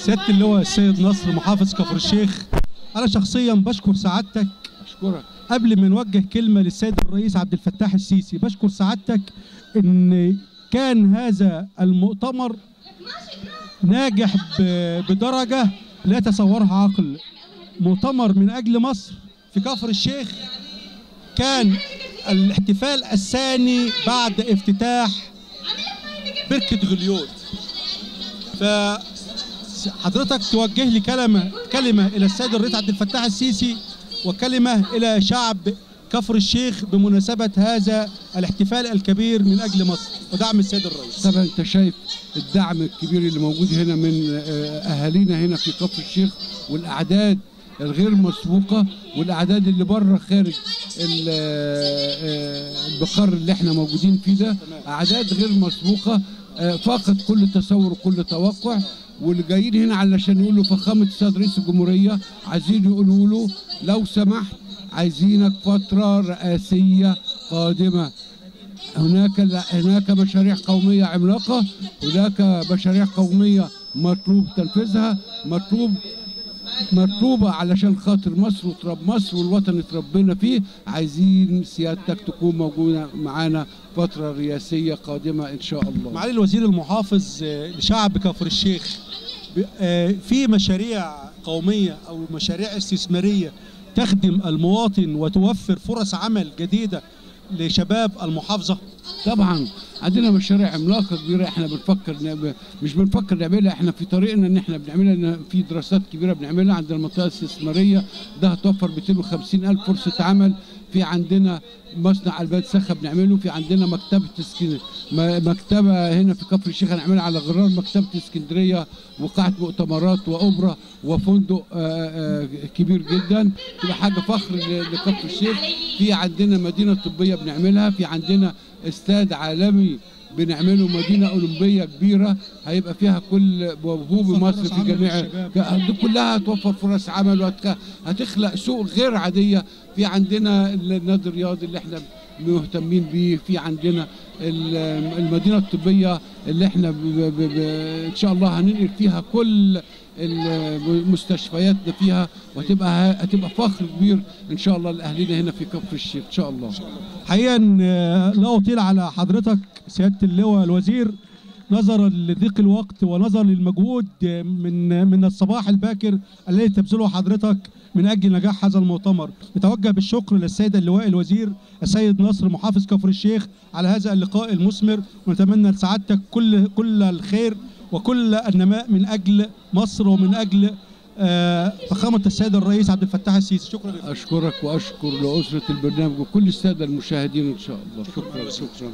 سيادة اللواء السيد نصر محافظ كفر الشيخ، أنا شخصيا بشكر سعادتك. أشكرك. قبل ما نوجه كلمة للسيد الرئيس عبد الفتاح السيسي، بشكر سعادتك إن كان هذا المؤتمر ناجح بدرجة لا يتصورها عقل. مؤتمر من أجل مصر في كفر الشيخ، كان الاحتفال الثاني بعد افتتاح بركة غليون. فحضرتك توجه لي كلمة إلى السيد الرئيس عبد الفتاح السيسي، وكلمة إلى شعب كفر الشيخ بمناسبة هذا الاحتفال الكبير من أجل مصر ودعم السيد الرئيس. طبعا أنت شايف الدعم الكبير اللي موجود هنا من أهالينا هنا في كفر الشيخ، والأعداد الغير مسبوقة، والأعداد اللي بره خارج البقار اللي احنا موجودين فيه ده، أعداد غير مسبوقة فاقت كل تصور وكل توقع. واللي جايين هنا علشان يقولوا فخامة السيد رئيس الجمهورية، عايزين يقولوا له لو سمحت عايزينك فترة رئاسية قادمة. هناك مشاريع قومية عملاقة، هناك مشاريع قومية مطلوب تنفيذها، مطلوبة علشان خاطر مصر وتراب مصر والوطن اللي اتربينا فيه. عايزين سيادتك تكون موجودة معانا فترة رئاسية قادمة إن شاء الله. معالي الوزير المحافظ لشعب كفر الشيخ، في مشاريع قومية أو مشاريع استثمارية تخدم المواطن وتوفر فرص عمل جديدة لشباب المحافظة؟ طبعا عندنا مشاريع عملاقه كبيره، احنا مش بنفكر نعملها، احنا في طريقنا ان احنا بنعملها. في دراسات كبيره بنعملها. عندنا المنطقه الاستثماريه ده هتوفر 250,000 فرصه عمل. في عندنا مصنع الباد سخا بنعمله. في عندنا مكتبه هنا في كفر الشيخ هنعملها على غرار مكتبه اسكندريه، وقاعه مؤتمرات واوبرا وفندق كبير جدا، تبقى حاجه فخر لكفر الشيخ. في عندنا مدينه طبيه بنعملها. في عندنا استاد عالمي بنعمله، مدينه اولمبيه كبيره هيبقى فيها كل موهوب مصر في جميع دي كلها هتوفر فرص عمل وهتخلق سوق غير عاديه. في عندنا النادي الرياضي اللي احنا مهتمين بيه. في عندنا المدينه الطبيه اللي احنا ان شاء الله هننقل فيها كل مستشفياتنا فيها، هتبقى فخر كبير ان شاء الله لاهالينا هنا في كفر الشيخ ان شاء الله. حقيقة لا اطيل على حضرتك سيادة اللواء الوزير، نظرا لضيق الوقت ونظرا للمجهود من الصباح الباكر الذي تبذله حضرتك من اجل نجاح هذا المؤتمر. نتوجه بالشكر للسيد اللواء الوزير السيد نصر محافظ كفر الشيخ على هذا اللقاء المثمر، ونتمنى لسعادتك كل الخير وكل النماء من اجل مصر ومن اجل فخامة السيد الرئيس عبد الفتاح السيسي. شكرا لك. اشكرك واشكر لأسرة البرنامج وكل السادة المشاهدين ان شاء الله. شكرا.